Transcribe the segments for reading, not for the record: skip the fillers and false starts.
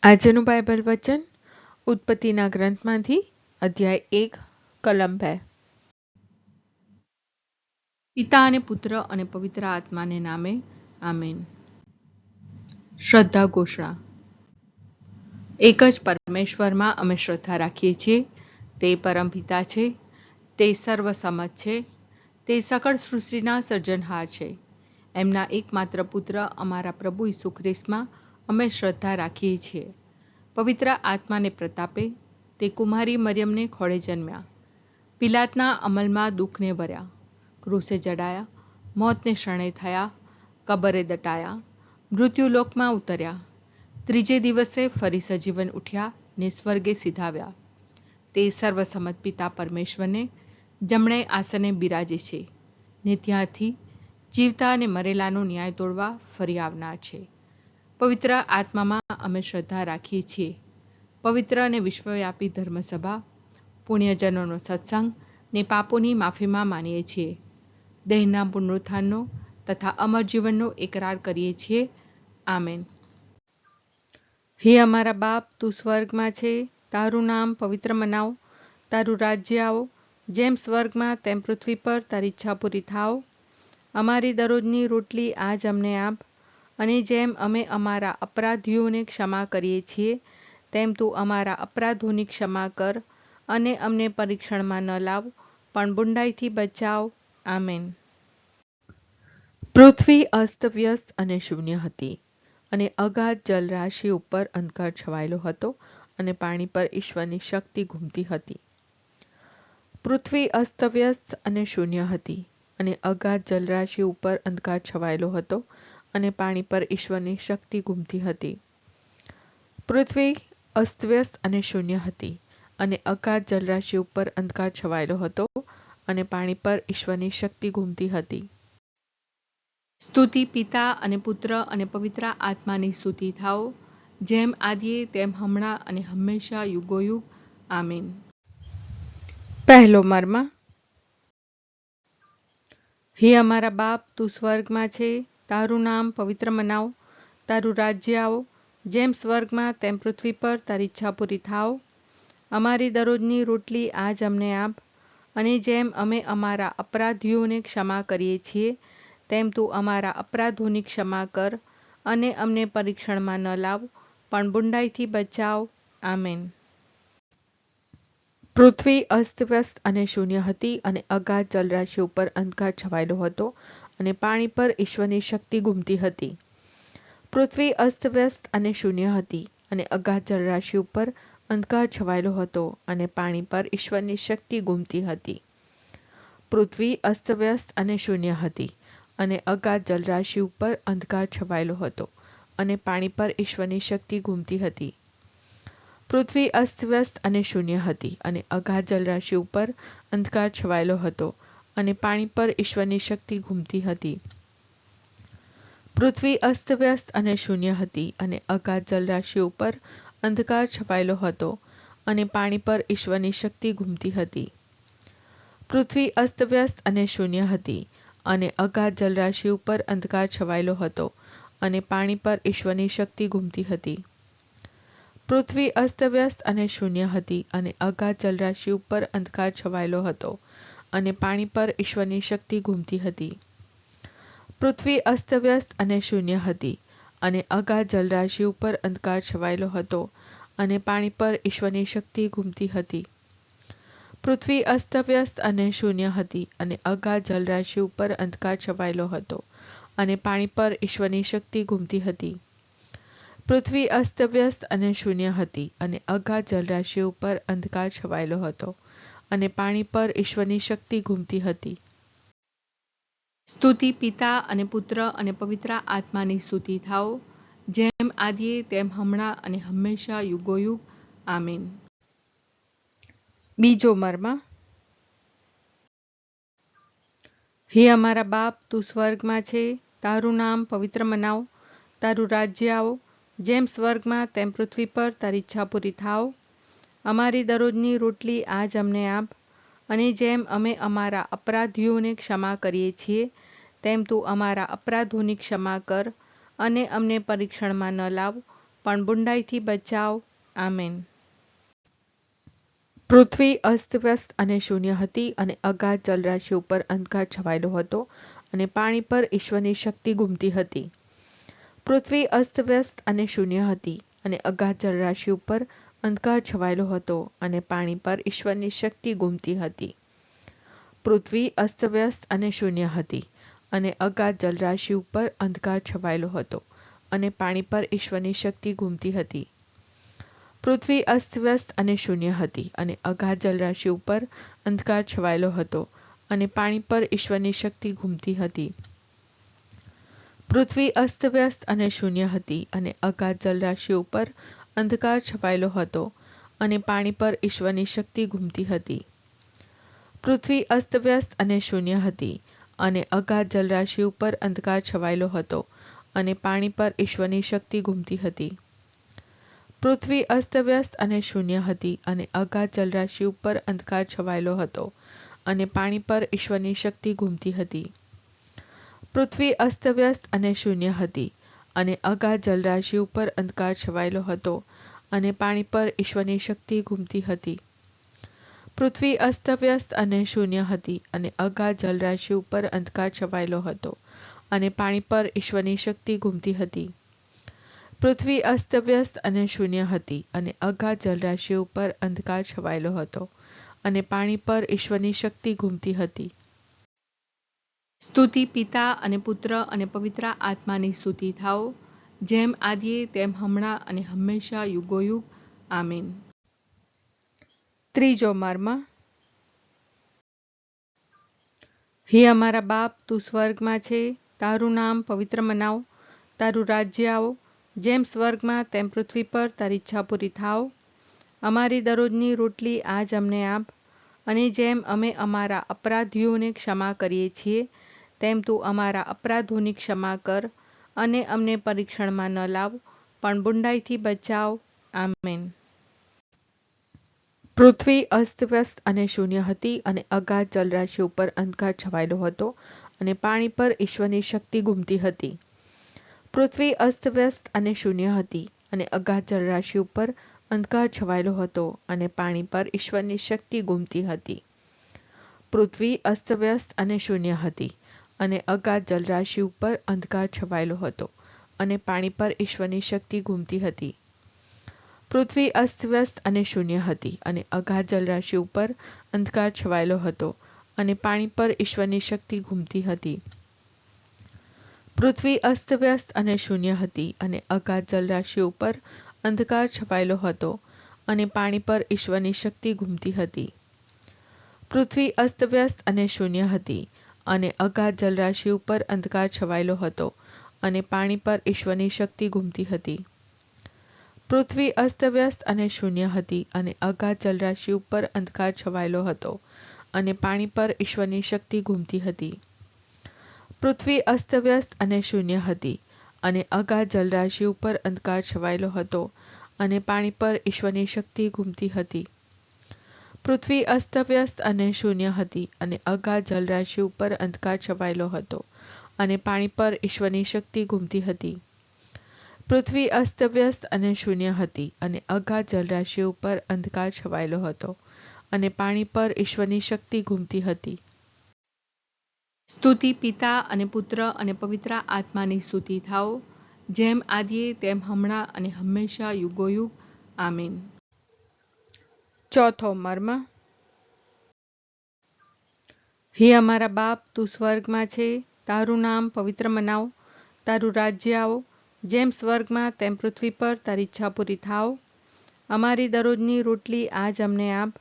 આજનું બાઇબલ વચન ઉત્પત્તિના ગ્રંથમાંથી અધ્યાય 1 કલમ 2. પિતા અને પુત્ર અને પવિત્ર આત્માને નામે આમેન. શ્રદ્ધા ઘોષણા. એક જ પરમેશ્વરમાં અમે શ્રદ્ધા રાખીએ છીએ. તે પરમપિતા છે, તે સર્વસમત છે, તે સકળ સૃષ્ટિના સર્જનહાર છે. એમના એકમાત્ર પુત્ર અમારા પ્રભુ ઈસુ ખ્રિસ્તમાં અમે શ્રદ્ધા રાખીએ છીએ. પવિત્ર આત્માને પ્રતાપે તે કુમારી મરિયમને ખોળે જન્મ્યા. પિલાતના અમલમાં દુઃખને વર્યા, ક્રૂસે જડાયા, મોતને શરણે થયા, કબરે દટાયા, મૃત્યુલોકમાં ઉતર્યા, ત્રીજે દિવસે ફરી સજીવન ઉઠ્યા ને સ્વર્ગે સીધાવ્યા. તે સર્વસમત પિતા પરમેશ્વરને જમણે આસને બિરાજે છે ને ત્યાંથી જીવતા અને મરેલાનો ન્યાય તોડવા ફરી આવનાર છે. પવિત્ર આત્મામાં અમે શ્રદ્ધા રાખીએ છીએ. પવિત્ર અને વિશ્વવ્યાપી ધર્મસભા, પુણ્યજનોનો સત્સંગ ને પાપોની માફીમાં માનીએ છીએ. દેહના પુનરુત્થાનનો તથા અમર જીવનનો એકરાર કરીએ છીએ. આમેન. હે અમારા બાપ, તું સ્વર્ગમાં છે, તારું નામ પવિત્ર મનાવ, તારું રાજ્ય આવો, જેમ સ્વર્ગમાં તેમ પૃથ્વી પર તારી ઈચ્છા પૂરી થાવ. અમારી દરરોજની રોટલી આજ અમને આપ, અને જેમ અમે અમારા અપરાધીઓને ક્ષમા કરીએ છીએ તેમ તું અમારા અપરાધોની ક્ષમા કર, અને અમને પરીક્ષણમાં ન લાવ પણ બુંડાઈથી બચાવ. આમેન. પૃથ્વી અસ્તવ્યસ્ત અને શૂન્ય હતી, અને અગાધ જલરાશિ ઉપર અંધકાર છવાયેલો હતો, અને પાણી પર ઈશ્વરની શક્તિ ઘૂમતી હતી. પૃથ્વી અસ્તવ્યસ્ત અને શૂન્ય હતી, અને અગાધ જલરાશિ ઉપર અંધકાર છવાયેલો હતો, અને પાણી પર ઈશ્વરની શક્તિ ઘૂમતી હતી. પૃથ્વી અસ્તવ્યસ્ત અને શૂન્ય હતી, અને અગાધ જલરાશિ ઉપર અંધકાર છવાયેલો હતો, અને પાણી પર ઈશ્વરની શક્તિ ઘૂમતી હતી. સ્તુતિ પિતા અને પુત્ર અને પવિત્ર આત્માની સ્તુતિ થાઓ, જેમ આદિએ તેમ હમણાં અને હંમેશા યુગોયુગ. આમીન. પહેલો મર્મ. હે અમારા બાપ, તું સ્વર્ગમાં છે, તારું નામ પવિત્ર મનાવ, તારું રાજ્ય આવો, જેમ સ્વર્ગમાં તેમ પૃથ્વી પર તારી ઈચ્છા પૂરી થાવ. અમારી દરરોજની રોટલી આજ અમને આપ, અને જેમ અમે અમારા અપરાધીઓને ક્ષમા કરીએ છીએ તેમ તું અમારા અપરાધોની ક્ષમા કર, અને અમને પરીક્ષણમાં ન લાવ પણ બુંડાઈથી બચાવ. આમેન. પૃથ્વી અસ્તવ્યસ્ત અને શૂન્ય હતી, અને અગાધ જલરાશિ ઉપર અંધકાર છવાયેલો હતો, અને પાણી પર ઈશ્વરની શક્તિ ઘૂમતી હતી. પૃથ્વી અસ્તવ્યસ્ત અને શૂન્ય હતી, અને અગાધ જલરાશિ ઉપર અંધકાર છવાયેલો હતો, અને પાણી પર ઈશ્વરની શક્તિ ઘૂમતી હતી. પૃથ્વી અસ્તવ્યસ્ત અને શૂન્ય હતી, અને અગાધ જલરાશિ ઉપર અંધકાર છવાયેલો હતો, અને પાણી પર ઈશ્વરની શક્તિ ઘૂમતી હતી. પૃથ્વી અસ્તવ્યસ્ત અને શૂન્ય હતી, અને અગાધ જલરાશિ ઉપર અંધકાર છવાયેલો હતો, અને પાણી પર ઈશ્વરની શક્તિ ઘૂમતી હતી. પૃથ્વી અસ્તવ્યસ્ત અને શૂન્ય હતી, અને અગાધ જલરાશિ ઉપર અંધકાર છવાયેલો હતો, અને પાણી પર ઈશ્વરની શક્તિ ઘૂમતી હતી. પૃથ્વી અસ્તવ્યસ્ત અને શૂન્ય હતી, અને અગાધ જલરાશિ ઉપર અંધકાર છવાયેલો હતો, અને પાણી પર ઈશ્વરની શક્તિ ઘૂમતી હતી. પૃથ્વી અસ્તવ્યસ્ત અને શૂન્ય હતી, અને અગાધ જલરાશિ ઉપર અંધકાર છવાયેલો હતો, અને પાણી પર ઈશ્વરની શક્તિ ઘૂમતી હતી. પૃથ્વી અસ્તવ્યસ્ત અને શૂન્ય હતી, અને અગાધ જલરાશિ ઉપર અંધકાર છવાયેલો હતો, અને પાણી પર ઈશ્વરની શક્તિ ઘૂમતી હતી. પૃથ્વી અસ્તવ્યસ્ત અને શૂન્ય હતી, અને અગાધ જલરાશિ ઉપર અંધકાર છવાયેલો હતો, અને પાણી પર ઈશ્વરની શક્તિ ઘૂમતી હતી. પૃથ્વી અસ્તવ્યસ્ત અને શૂન્ય હતી, અને અગાધ જલરાશિ ઉપર અંધકાર છવાયેલો હતો, અને પાણી પર ઈશ્વરની શક્તિ ઘૂમતી હતી. સ્તુતિ પિતા અને પુત્ર અને પવિત્ર આત્માની સ્તુતિ થાઓ, જેમ આદિએ તેમ હમણાં અને હંમેશા યુગોયુગ. આમીન. બીજો મર્મ. હે અમારા બાપ, તું સ્વર્ગમાં છે, તારું નામ પવિત્ર મનાવ, તારું રાજ્ય આવો, જેમ સ્વર્ગમાં તેમ પૃથ્વી પર તારી ઈચ્છા પૂરી થાવ. અમારી દરરોજની રોટલી આજ અમને આપ, અને જેમ અમે અમારા અપરાધીઓને ક્ષમા કરીએ છીએ તેમ તું અમારા અપરાધોની ક્ષમા કર, અને અમને પરીક્ષણમાં ન લાવ પણ બુંડાઈથી બચાવ. આમેન. પૃથ્વી અસ્તવ્યસ્ત અને શૂન્ય હતી અને અગાધ જલરાશિ ઉપર અંધકાર છવાયેલો હતો અને પાણી પર ઈશ્વરની શક્તિ ઘૂમતી હતી. પૃથ્વી અસ્તવ્યસ્ત અને શૂન્ય હતી અને અગાધ જલરાશિ ઉપર અંધકાર છવાયેલો હતો અને પાણી પર ઈશ્વરની શક્તિ ઘૂમતી હતી. પૃથ્વી અસ્તવ્યસ્ત અને શૂન્ય હતી અને અગાધ જલરાશિ ઉપર અંધકાર છવાયેલો હતો અને પાણી પર ઈશ્વરની શક્તિ ઘૂમતી હતી. પૃથ્વી અસ્તવ્યસ્ત અને શૂન્ય હતી અને અગાધ જલરાશિ ઉપર અંધકાર છવાયેલો હતો અને પાણી પર ઈશ્વરની શક્તિ ઘૂમતી હતી. પૃથ્વી અસ્તવ્યસ્ત અને શૂન્ય હતી અને અગાધ જલરાશિ ઉપર અંધકાર છવાયેલો હતો અને પાણી પર ઈશ્વરની શક્તિ ઘૂમતી હતી. પૃથ્વી અસ્તવ્યસ્ત અને શૂન્ય હતી અને અગાધ જલરાશિ ઉપર અંધકાર છવાયેલો હતો અને પાણી પર ઈશ્વરની શક્તિ ઘૂમતી હતી. પૃથ્વી અસ્તવ્યસ્ત અને શૂન્ય હતી અને અગાધ જલરાશિ ઉપર અંધકાર છવાયેલો હતો અને પાણી પર ઈશ્વરની શક્તિ ઘૂમતી હતી. પૃથ્વી અસ્તવ્યસ્ત અને શૂન્ય હતી અને અગાધ જલરાશિ ઉપર અંધકાર છવાયેલો હતો અને પાણી પર ઈશ્વરની શક્તિ ઘૂમતી હતી. પૃથ્વી અસ્તવ્યસ્ત અને શૂન્ય હતી અને અગાધ જલરાશિ ઉપર અંધકાર છવાયેલો હતો અને પાણી પર ઈશ્વરની શક્તિ ઘૂમતી હતી. પૃથ્વી અસ્તવ્યસ્ત અને શૂન્ય હતી અને અગાધ જલરાશિ ઉપર અંધકાર છવાયેલો હતો અને પાણી પર ઈશ્વરની શક્તિ ઘૂમતી હતી. સ્તુતિ પિતા અને પુત્ર અને પવિત્ર આત્માની સ્તુતિ થાઓ, જેમ આદિએ તેમ હમણાં અને હંમેશા યુગોયુગ. આમીન. ત્રીજો મર્મ. હે અમારા બાપ, તું સ્વર્ગમાં છે, તારું નામ પવિત્ર મનાવ, તારું રાજ્ય આવો, જેમ સ્વર્ગમાં તેમ પૃથ્વી પર તારી ઈચ્છા પૂરી થાવ. અમારી દરરોજની રોટલી આજ અમને આપ, અને જેમ અમે અમારા અપરાધીઓને ક્ષમા કરીએ છીએ, તેમ તું અમારા અપરાધોની ક્ષમા કર, અને અમને પરીક્ષણમાં ન લાવ, પણ બુંડાઈથી બચાવ. આમેન. પૃથ્વી અસ્તવ્યસ્ત અને શૂન્ય હતી અને અગાધ જલરાશિ ઉપર અંધકાર છવાયેલો હતો અને પાણી પર ઈશ્વરની શક્તિ ઘૂમતી હતી. પૃથ્વી અસ્તવ્યસ્ત અને શૂન્ય હતી અને અગાધ જલરાશિ ઉપર અંધકાર છવાયેલો હતો અને પાણી પર ઈશ્વરની શક્તિ ઘૂમતી હતી. પૃથ્વી અસ્તવ્યસ્ત અને શૂન્ય હતી અને અગાધ જલરાશિ ઉપર અંધકાર છવાયેલો હતો અને પાણી પર ઈશ્વરની શક્તિ ઘૂમતી હતી. પૃથ્વી અસ્તવ્યસ્ત અને શૂન્ય હતી અને અગાધ જલરાશિ ઉપર અંધકાર છવાયેલો હતો અને પાણી પર ઈશ્વરની શક્તિ ઘૂમતી હતી. પૃથ્વી અસ્તવ્યસ્ત અને શૂન્ય હતી અને અગાધ જલરાશિ ઉપર અંધકાર છવાયેલો હતો અને પાણી પર ઈશ્વરની શક્તિ ઘૂમતી હતી. પૃથ્વી અસ્તવ્યસ્ત અને શૂન્ય હતી અને અગાધ જલરાશિ ઉપર અંધકાર છવાયેલો હતો અને પાણી પર ઈશ્વરની શક્તિ ઘૂમતી હતી. પૃથ્વી અસ્તવ્યસ્ત અને શૂન્ય હતી અને અગાધ જલરાશિ ઉપર અંધકાર છવાયેલો હતો અને પાણી પર ઈશ્વરની શક્તિ ઘૂમતી હતી. પૃથ્વી અસ્તવ્યસ્ત અને શૂન્ય હતી અને અગાધ જલરાશિ ઉપર અંધકાર છવાયેલો હતો અને પાણી પર ઈશ્વરની શક્તિ ઘૂમતી હતી. પૃથ્વી અસ્તવ્યસ્ત અને શૂન્ય હતી અને અગાધ જલરાશિ ઉપર અંધકાર છવાયેલો હતો અને પાણી પર ઈશ્વરની શક્તિ ઘૂમતી હતી. પૃથ્વી અસ્તવ્યસ્ત અને શૂન્ય હતી અને અગાધ જલરાશિ ઉપર અંધકાર છવાયેલો હતો અને પાણી પર ઈશ્વરની શક્તિ ઘૂમતી હતી. સ્તુતિ પિતા અને પુત્ર અને પવિત્ર આત્માની સ્તુતિ થાઓ, જેમ આદિએ તેમ હમણાં અને હંમેશા યુગોયુગ. આમીન. ચોથો મર્મ. હે અમારા બાપ, તું સ્વર્ગમાં છે, તારું નામ પવિત્ર મનાવ, તારું રાજ્ય આવો, જેમ સ્વર્ગમાં તેમ પૃથ્વી પર તારી ઈચ્છા પૂરી થાવ. અમારી દરરોજની રોટલી આજ અમને આપ,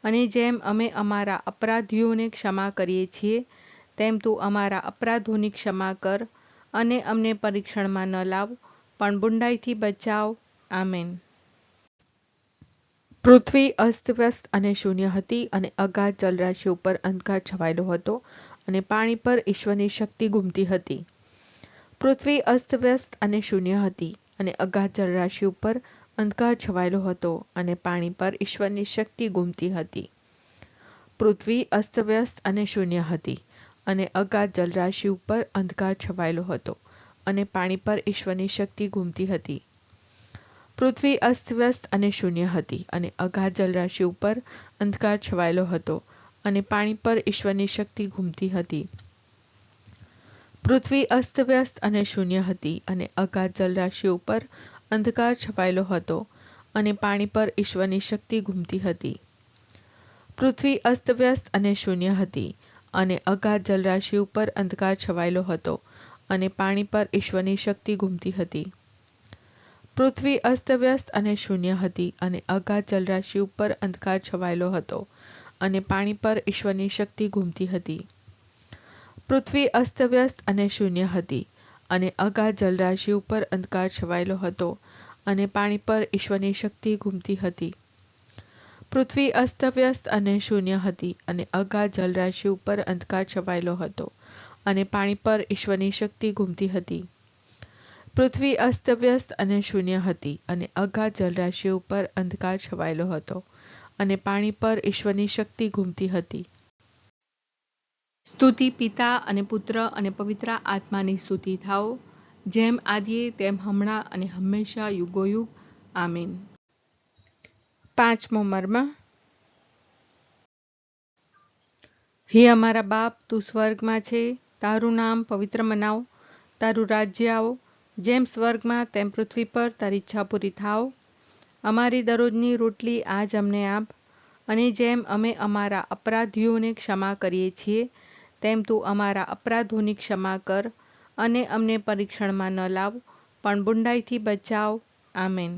અને જેમ અમે અમારા અપરાધીઓને ક્ષમા કરીએ છીએ, તેમ તું અમારા અપરાધોની ક્ષમા કર, અને અમને પરીક્ષણમાં ન લાવ, પણ બુંડાઈથી બચાવ. આમેન. પૃથ્વી અસ્તવ્યસ્ત અને શૂન્ય હતી અને અગાધ જલરાશિ ઉપર અંધકાર છવાયેલો હતો અને પાણી પર ઈશ્વરની શક્તિ ઘૂમતી હતી. પૃથ્વી અસ્તવ્યસ્ત અને શૂન્ય હતી અને અગાધ જલરાશિ ઉપર અંધકાર છવાયેલો હતો અને પાણી પર ઈશ્વરની શક્તિ ઘૂમતી હતી. પૃથ્વી અસ્તવ્યસ્ત અને શૂન્ય હતી અને અગાધ જલરાશિ ઉપર અંધકાર છવાયેલો હતો અને પાણી પર ઈશ્વરની શક્તિ ઘૂમતી હતી. પૃથ્વી અસ્તવ્યસ્ત અને શૂન્ય હતી અને અગાધ જલરાશિ ઉપર અંધકાર છવાયેલો હતો અને પાણી પર ઈશ્વરની શક્તિ ઘૂમતી હતી. પૃથ્વી અસ્તવ્યસ્ત અને શૂન્ય હતી અને અગાધ જલરાશિ ઉપર અંધકાર છવાયેલો હતો અને પાણી પર ઈશ્વરની શક્તિ ઘૂમતી હતી. પૃથ્વી અસ્તવ્યસ્ત અને શૂન્ય હતી અને અગાધ જલરાશિ ઉપર અંધકાર છવાયેલો હતો અને પાણી પર ઈશ્વરની શક્તિ ઘૂમતી હતી. પૃથ્વી અસ્તવ્યસ્ત અને શૂન્ય હતી અને અગાધ જલરાશિ ઉપર અંધકાર છવાયેલો હતો અને પાણી પર ઈશ્વરની શક્તિ ઘૂમતી હતી. પૃથ્વી અસ્તવ્યસ્ત અને શૂન્ય હતી અને અગાધ જલરાશિ ઉપર અંધકાર છવાયેલો હતો અને પાણી પર ઈશ્વરની શક્તિ ઘૂમતી હતી. પૃથ્વી અસ્તવ્યસ્ત અને શૂન્ય હતી અને અગાધ જલરાશિ ઉપર અંધકાર છવાયેલો હતો અને પાણી પર ઈશ્વરની શક્તિ ઘૂમતી હતી. પૃથ્વી અસ્તવ્યસ્ત અને શૂન્ય હતી અને અગાધ જલરાશિ ઉપર અંધકાર છવાયેલો હતો અને પાણી પર ઈશ્વરની શક્તિ ઘૂમતી હતી. સ્તુતિ પિતા અને પુત્ર અને પવિત્ર આત્માની સ્તુતિ થાઓ, જેમ આદિએ તેમ હમણાં અને હંમેશા યુગોયુગ. આમીન. પાંચમો મર્મ. હે અમારા બાપ, તું સ્વર્ગમાં છે, તારું નામ પવિત્ર મનાવ, તારું રાજ્ય આવો, જેમ સ્વર્ગમાં તેમ પૃથ્વી પર તારી ઈચ્છા પૂરી થાવ. અમારી દરરોજની રોટલી આજ અમને આપ, અને જેમ અમે અમારા અપરાધીઓને ક્ષમા કરીએ છીએ, તેમ તું અમારા અપરાધોની ક્ષમા કર, અને અમને પરીક્ષણમાં ન લાવ, પણ બુંડાઈથી બચાવ. આમેન.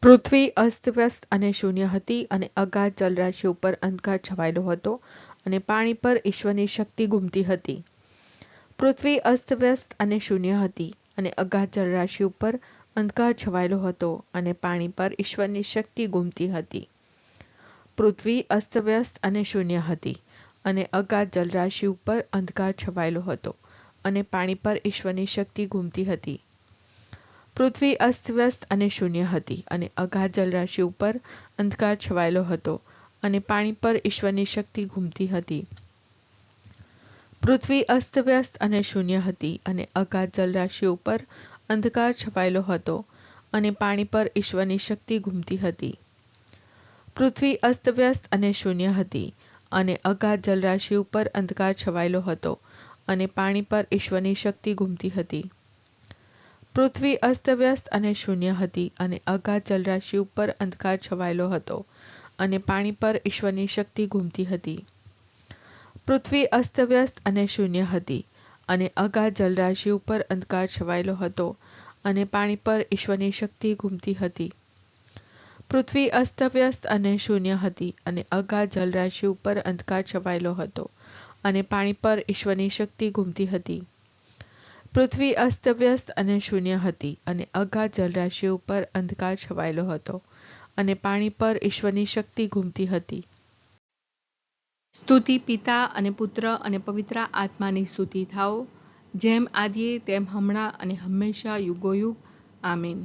પૃથ્વી અસ્તવ્યસ્ત અને શૂન્ય હતી અને અગાધ જલરાશિ ઉપર અંધકાર છવાયેલો હતો અને પાણી પર ઈશ્વરની શક્તિ ઘૂમતી હતી. પૃથ્વી અસ્તવ્યસ્ત અને શૂન્ય હતી અને અગાધ જલરાશિ ઉપર અંધકાર છવાયેલો હતો અને પાણી પર ઈશ્વરની શક્તિ ઘૂમતી હતી. પૃથ્વી અસ્તવ્યસ્ત અને શૂન્ય હતી અને અગાધ જલરાશિ ઉપર અંધકાર છવાયેલો હતો અને પાણી પર ઈશ્વરની શક્તિ ઘૂમતી હતી. પૃથ્વી અસ્તવ્યસ્ત અને શૂન્ય હતી અને અગાધ જલરાશિ ઉપર અંધકાર છવાયેલો હતો અને પાણી પર ઈશ્વરની શક્તિ ઘૂમતી હતી. પૃથ્વી અસ્તવ્યસ્ત અને શૂન્ય હતી અને અગાધ જલરાશિ ઉપર અંધકાર છવાયેલો હતો અને પાણી પર ઈશ્વરની શક્તિ ઘૂમતી હતી. પૃથ્વી અસ્તવ્યસ્ત અને શૂન્ય હતી અને અગાધ જલરાશિ ઉપર અંધકાર છવાયેલો હતો અને પાણી પર ઈશ્વરની શક્તિ ઘૂમતી હતી. પૃથ્વી અસ્તવ્યસ્ત અને શૂન્ય હતી અને અગાધ જલરાશિ ઉપર અંધકાર છવાયેલો હતો અને પાણી પર ઈશ્વરની શક્તિ ઘૂમતી હતી. પૃથ્વી અસ્તવ્યસ્ત અને શૂન્ય હતી અને અગાધ જલરાશિ ઉપર અંધકાર છવાયેલો હતો અને પાણી પર ઈશ્વરની શક્તિ ઘૂમતી હતી. પૃથ્વી અસ્તવ્યસ્ત અને શૂન્ય હતી અને અગાધ જલરાશિ ઉપર અંધકાર છવાયેલો હતો અને પાણી પર ઈશ્વરની શક્તિ ઘૂમતી હતી. પૃથ્વી અસ્તવ્યસ્ત અને શૂન્ય હતી અને અગાધ જલરાશિ ઉપર અંધકાર છવાયેલો હતો અને પાણી પર ઈશ્વરની શક્તિ ઘૂમતી હતી. સ્તુતિ પિતા અને પુત્ર અને પવિત્ર આત્માની સ્તુતિ થાઓ, જેમ આદિએ તેમ હમણાં અને હંમેશા યુગોયુગ. આમીન.